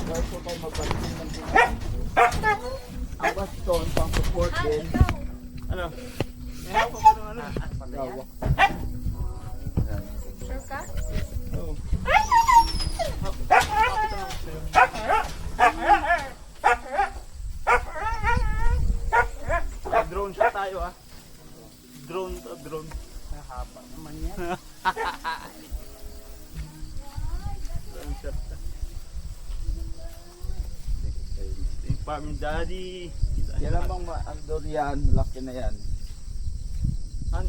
Pwede po tayo magpatingin ng ang baston, pang support din. Ano? Meron pa ba ng ano? Lawak. Sure ka? Oo. Drone shot tayo ah. Drone to drone. Haba naman yan. Drone shot. Yung farm daddy. Yan namang andor yan, laki na yan.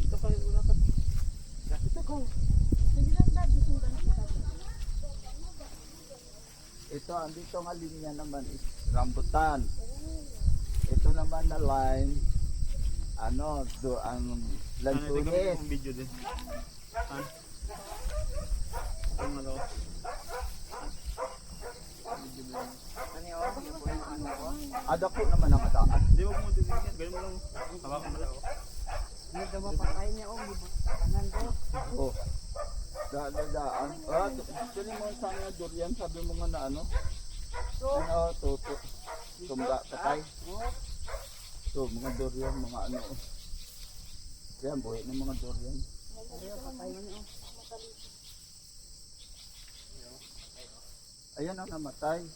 Dito kayo una ka. Ito ko. Sige lang dad, sundan kita. Ito, andito nga linya naman is rambutan. Ito naman na line, ano, do ang lansunis. Ang video din. Ang ano. Ada ko naman ang adaan. Hindi mo mo titignan. Ganun mo lang. Hawakan mo lang. May dawa pa kayo niya, nando. Oh. Daan. Actually mo sa nga durian, sabi mo nga na ano? Ano, tuto. Tumba, patay. So, mga durian, mga ano. Yan, buhay ng mga durian. Ayan ang namatay.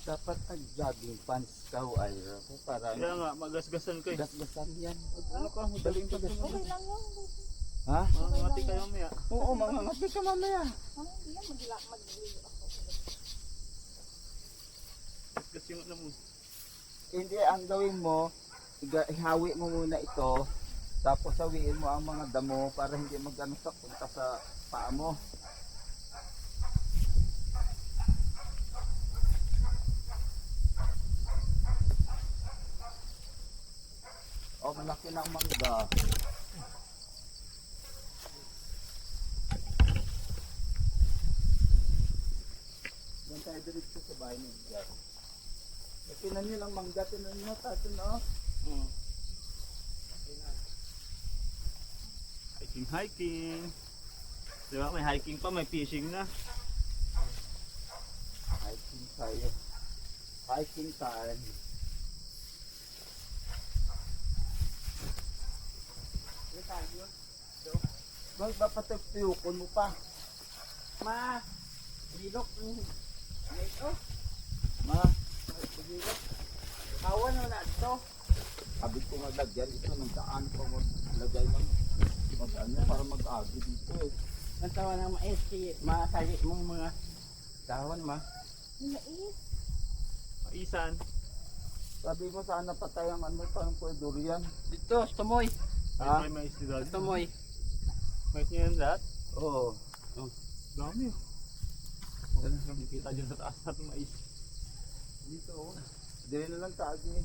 Dapat nag-jogging pants ka ay para Kaya nga, magasgasan ko eh. gasgasan yan. Ano ka? Madaling pag Okay lang yun. Ha? Mati kayo mamaya. Oo, mga ngati ka mamaya. Hindi yan, mag-live ako. Gasgas yung ano mo. Hindi, ang gawin mo, ihawi mo muna ito, tapos sawiin mo ang mga damo para hindi mag-ano sa punta sa paa mo. Oh, malaki na ang mangga. Yan tayo diretso sa bahay ni Edgar. Tinan nyo lang mangga, tinan nyo, tato na. Hiking. Diba may hiking pa, may fishing na. Hiking tayo. Hiking time. Magpapatipiyukon mo pa. Ma, bilok. Ito, Ma, bilok. Hawan mo na ito. sabi ko nga lagyan ito ng daan ko maglagay ng ano para mag-agi dito eh. Ang tawa ng mais, masali mong mga dahon ma. Maisan. Sabi mo sana patay ang ano parang po durian. Dito, tumoy. Ha? May mais din dati. Tumoy. Mais niyo yan lahat? Oo. Dami oh. Nakikita dyan sa taas natin mais. Dito oh. Dili na lang taagi.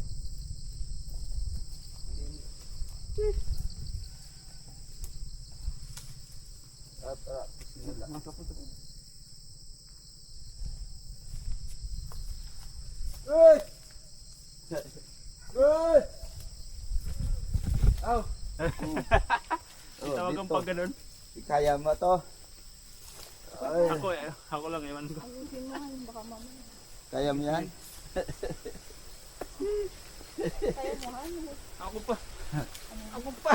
Bismillah. Uy! Uy! Aw! Tawag kang pag ganun. Kaya mo to. Ay, Ako lang, ewan ko. Ayusin mo, baka mamaya. kaya mo yan? Kaya mo, Ako pa. Ako pa.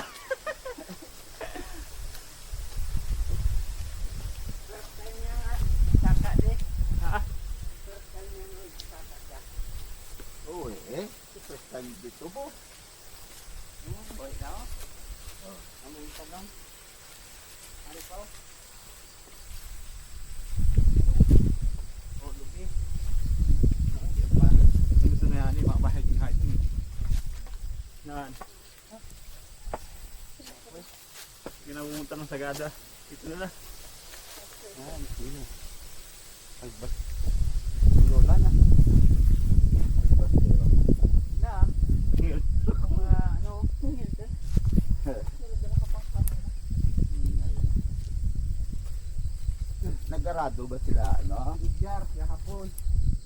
Oo eh. First time dito po. boy na o. Ano yung tanong? Ano pa o? O, lupi. Gusto na yan, mga pa-hiking. Yan. Ginapunta ng Sagada. Ito na na. Ah, sino? Agbas. Lola na. Agbas kayo. Na, ang mga ano, hilda. Hilda na kapang camera. Nag-arado ba sila, ano? Edgar, kahapon. Doon.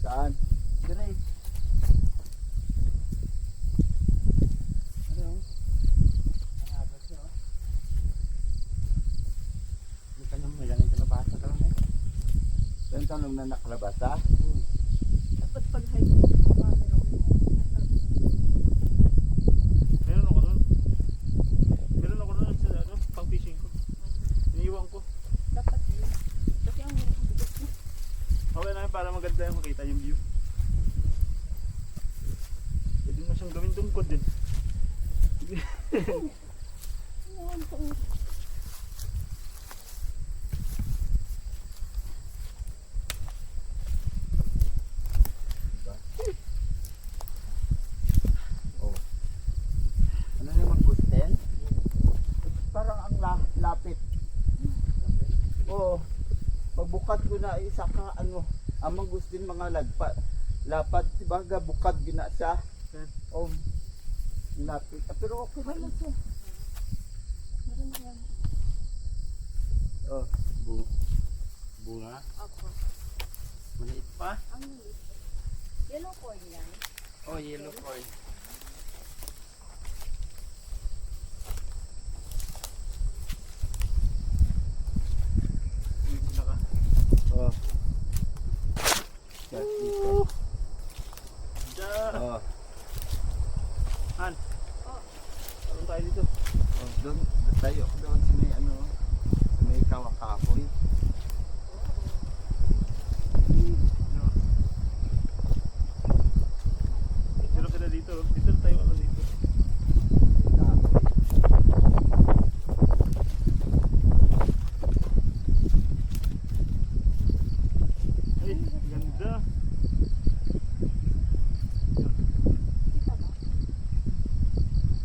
Saan? Dire. Ano yun? Nakabas siya, oh. May kanyang may lang yung kalabasa ka lang eh. Yan tanong na nakalabasa. Dapat pag-hide mo sa camera mo. Meron ako nun. Meron ako nun sa ano, pang fishing ko. Iniiwan ko. Dapat yun. Kasi ang bigat mo. Okay na yun para maganda yung makita yung view. Pwede mo siyang gawin tungkod din. Ano to? Oh. Ano naman gusten? Parang ang lapit. Oo. Pagbukad ko na isa ka ano, amang gustin mga lapad, diba bukad gina siya. Oh. Lapit. Pero okay ba lang siya? Meron yan. Oh. Bunga. Opo. Maliit pa. Ang liit. Yellow corn yan. Oh, yellow corn. Oh. Yan, dito. Oh. Han. Oh. Parang tayo dito. Oh, doon tayo doon sa may ano, sa may kawakahoy. Dito kita dito. Dito tayo ako dito. Ay, ganda. Kita ba?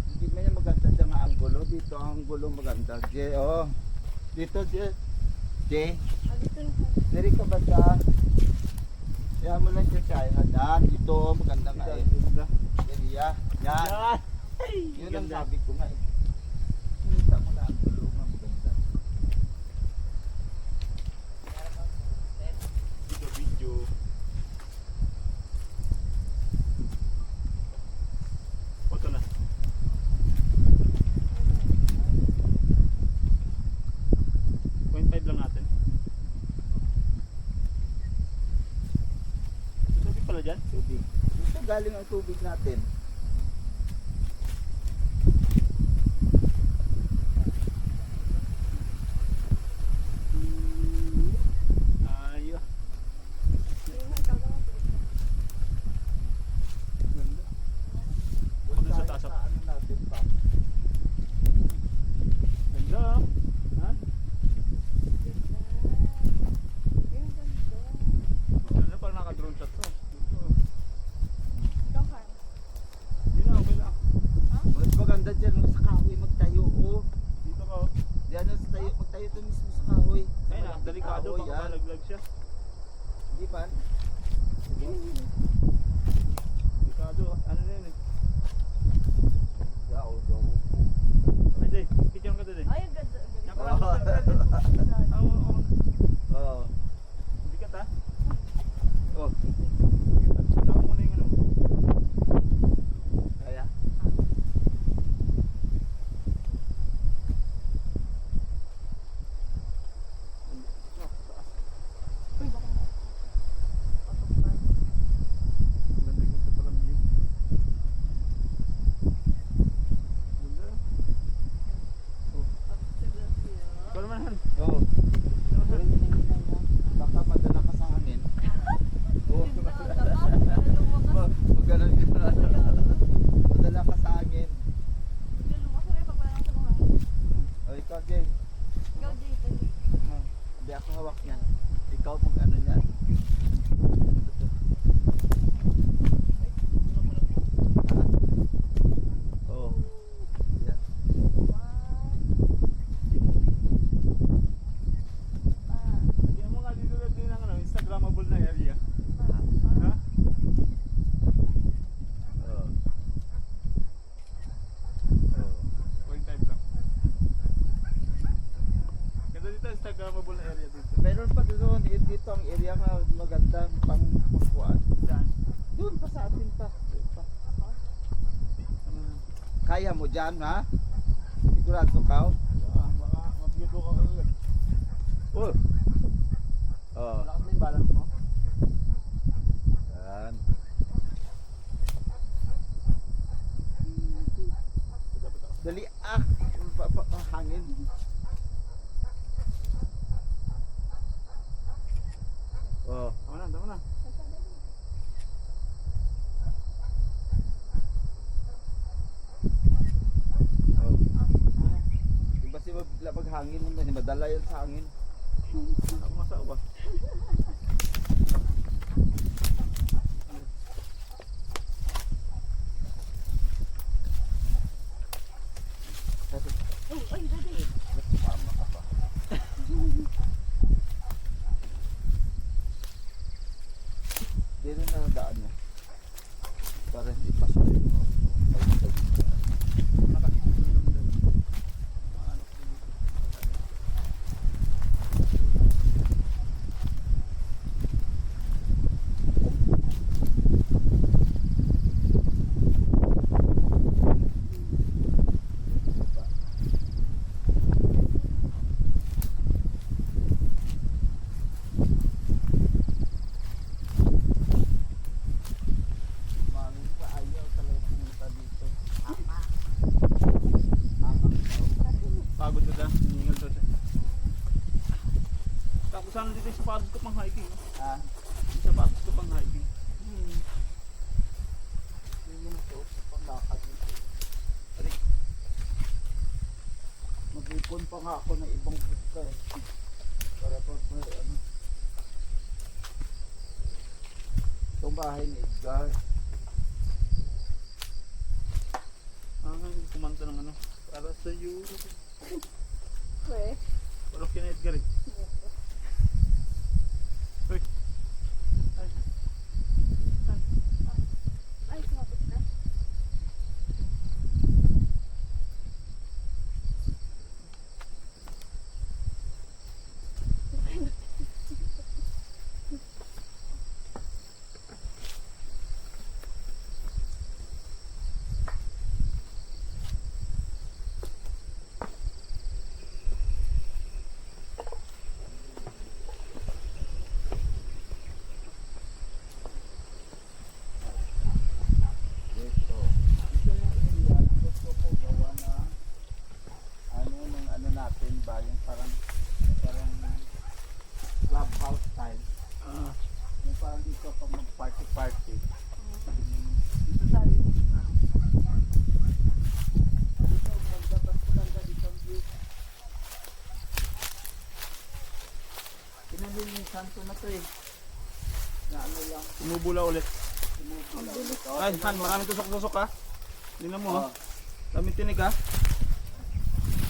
Hindi man yung maganda dyan nga ang gulo. Dito ang gulo maganda. Je, oh. Dito, Je. Je. Ah, dito yung Diri ka ba sa? Kaya mo lang siya kaya. Dan, dito. Maganda nga eh. Ganda. Diri ya. Yan. Yan. Yun ang Ganda. sabi ko nga eh. Kita mo na ang gulo nga maganda. Dito video. Photo na. Point 5 lang natin. Tubig pala dyan? Tubig. Dito galing ang tubig natin. Ayo. yung ikaw lang ang pwede. Ganda. Doon Doon sa tayo taas. ano natin pa. Ganda. Ha? Ganda. Ayun, ganda. Ganda parang naka-drone shot to. Ikaw, Han. Hindi na, okay lang. Mas maganda dyan sa kahoy magtayo. Oh. Dito ka oh. Diyan sa tayo, magtayo doon mismo sa kahoy. Sa Ayun na, malaking delikado. kahoy, Baka yan. malaglag siya. Hindi pa? Delikado. Ano na yun eh. Yaw, daw. Ay, Jay. Picture ka doon eh. Ay, ang ganda. Yan Ganda. pala. Ako, ako. Oo. Bigat ha? Oh, Bigat. Ikaw muna yung ano. kaya. Uy, baka mo. Patok pa. Ganda ganda palang view. Ganda. Patok sila siya. Ikaw naman Han. Oh. Kaya mo dyan, ha? Sigurado ka? Baka mabiyado ka agad. Oh. Oh. Lakas mo yung balance mo. Yan. Dali ah. Hangin. Oh. Tama na. Oh. Diba si bigla maghangin mo na, madala yan sa hangin. Ako masao ba? Oh, ay, dali. Tama ka pa. Dito na ang daan niya. Para hindi pa siya rin mo. Mami pa ayaw talaga pumunta dito. Pagod na da. Hiningal daw siya. Tapos sana dito yung sapatos ko pang hiking. Ah, Yung sapatos ko pang hiking. hindi mo to panglakad nito. Aray. Mag-ipon pa nga ako ng ibang pusta eh. Para pag may ano. Itong bahay ni Edgar. Kumanta ng ano. Para sa iyo. Pwede. Parang kina Edgar eh. Uy. Ay. Ay, sumapit na. Dito. Ito yung area. Gusto ko gawa na ano nung ano natin ba yung parang clubhouse style. Yung parang dito pag mag-party. Dito tayo. Dito, ganda dito ang view. Pinalinisan ko na to eh. Na ano lang. Umubula ulit. Sumubula. Ay, Han, maraming tusok-tusok ha. Tingnan mo ha. Oh. Dami tinig ha.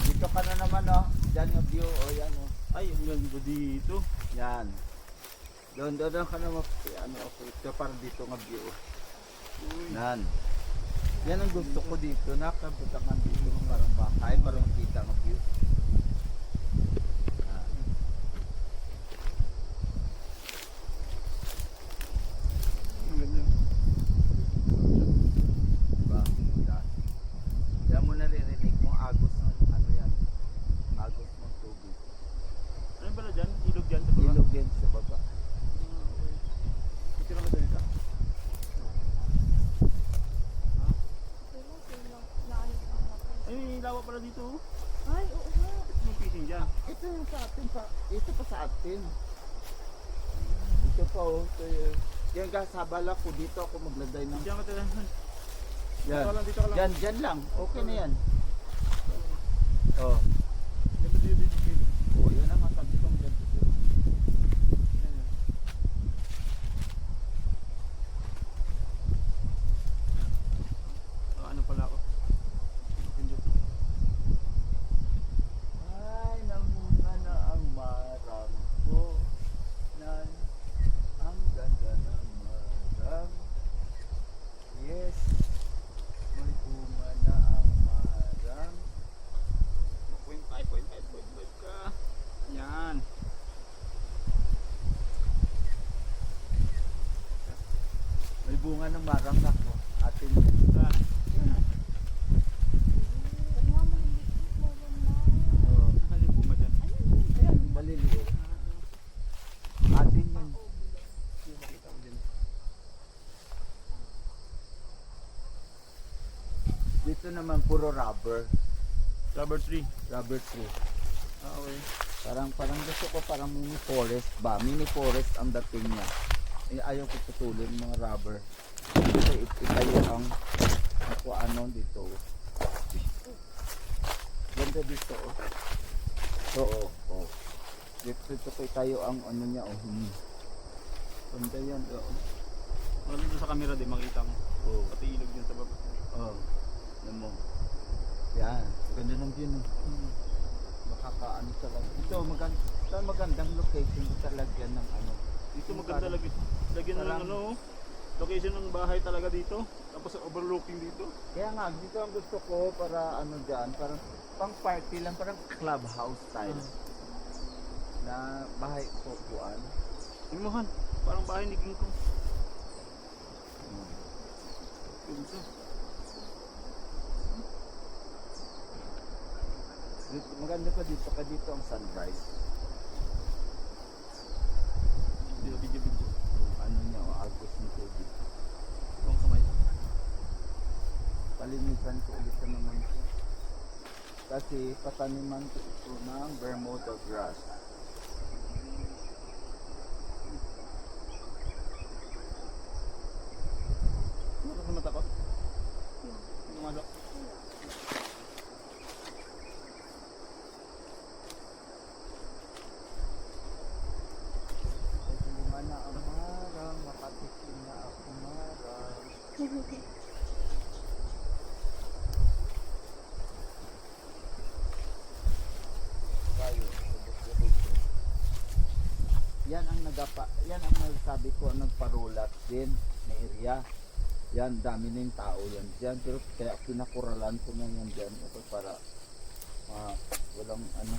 Dito ka na naman oh. Diyan yung view oh yan oh. Ay, ang ganda dito. Yan. Doon ka na ano ako ito para dito nga view. Yan. Yan ang gusto ko dito. Nakabutangan dito parang bahay para makita ang view. Yan. Ang ganda. Diba? Yan. Yan mo naririnig mo agos ng ano yan. Agos ng tubig. Ano pala dyan? Ilog dyan sa baba? Ilog yan sa baba. Picture ako dyan ito. Ay, may lawa pala dito. oh. Ay, oo nga. May fishing dyan. Ito yung sa atin pa. Ito pa sa atin. Ito pa oh. Ito yun. Yan guys, habala ko dito ako maglagay ng... Diyan ka tayo. Yan. Dito ka lang. Yan lang. Okay na yan. Oh. Ganda dito. Oh, yan ang masabi kong ganito. Yan, yan. Ano pala ako? Ay, namunga na ang marang ko. Nan, ang ganda ng marang. Yes, may bunga na ang marang. 0.5 ka. Yan. May bunga ng marang ako. Atin. Saan? Dito naman puro rubber. Rubber tree. Rubber tree. Okay. Parang gusto ko parang mini forest ba? Mini forest ang dating niya. Eh, ayaw ko putulin mga rubber. Kasi itayo ang ako ano dito. Ganda dito oh. Oo, oh. Dito ko itayo ang ano niya oh. Ganda yan oh. Maganda sa camera din makita mo. Oh. Pati ilog din sa baba. Oh. Ano mo? Yan, ganda ng view no. Makakaano talaga. Ito magandang location sa lagyan ng ano. Dito maganda lagi. Lagyan ng ano, location ng bahay talaga dito. Tapos overlooking dito. Kaya nga, dito ang gusto ko para ano dyan, parang pang party lang, parang clubhouse style. Na bahay upuan. Imuhan, parang bahay ni King Kong. Dito. Maganda pa dito ang sunrise. Dito video. Yung ano niya, agos ng tubig. Ang kamay. Palinisan ko ulit na naman ito. Kasi pataniman ko ito ng Bermuda grass. Ano ka matakot? Lumasok. Tulungan na ang marang, makatikim na ako marang. Tayo, subok-subok ko. Yan ang nagsabi ko ang nagparulat din na area. Yan, dami na yung tao yan dyan. Pero kaya pinakuralan ko na yan dyan. Ito para walang ano,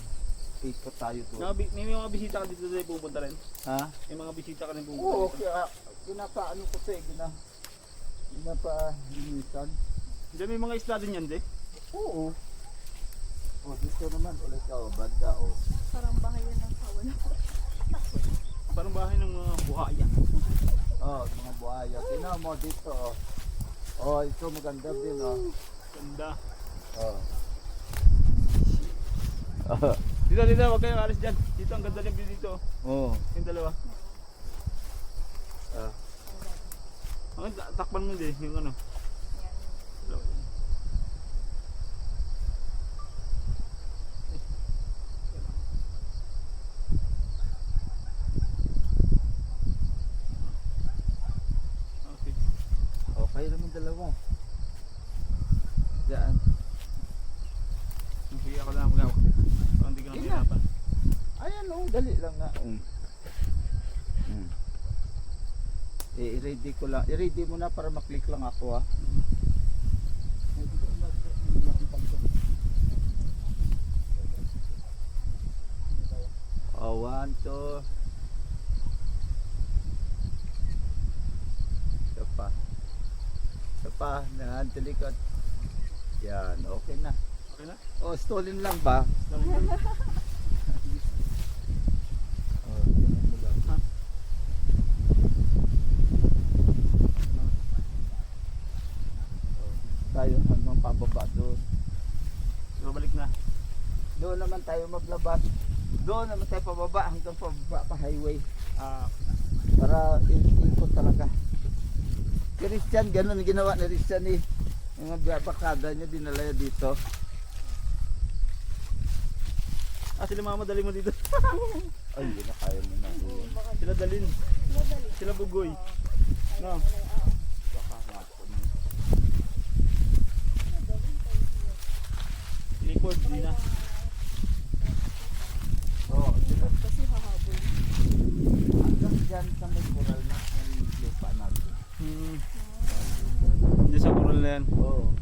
ikot tayo doon. May mga bisita ka dito tayo pupunta rin. Ha? May mga bisita ka rin pupunta Oo, rin. kaya pinapaano ko ito eh. Pinapahinisan. Diyan may mga isla din yan, de. Oo. Oh, dito naman ulit ako, banda oh. Parang bahay yan ng kawan. Parang bahay ng mga buhaya. Oh, mga buhaya. Tingnan mo dito oh. Oh, ito maganda din oh. Ganda. Oh. Dito, huwag kayong alis dyan. Dito, ang ganda yung view dito. Oh. Yung dalawa. Ah. Ang takpan mo din, yung ano. Dalawa. Okay. Okay naman dalawa. Diyan. Sige ako lang mag-awak din. Parang hindi ka na mahirapan. Ayan oh, dali lang nga. I-ready ko lang. I-ready mo na para maklik lang ako ha. Oh, 1, 2. Isa pa. Yan, talikod. Yan, okay na. Okay na? Oh, stolen lang ba? Lang yun. Oh, tingnan mo lang. Ha? Oh, tayo hanggang pababa doon. So, balik na. Doon naman tayo maglabas. Doon naman tayo pababa hanggang pababa pa highway. Para ikot talaga. Christian, ganun ginawa ni Christian eh. Yung mga bakada niya dinala niya dito. Sila mamadali mo dito. Ay, hindi na kaya mo na. Sila dalin. Sila bugoy. No. Baka nga po. Likod, di na. Oh, Kasi hahabol. hanggang dyan sa may coral na yung lupa natin. Diyan sa coral na yan. Oo.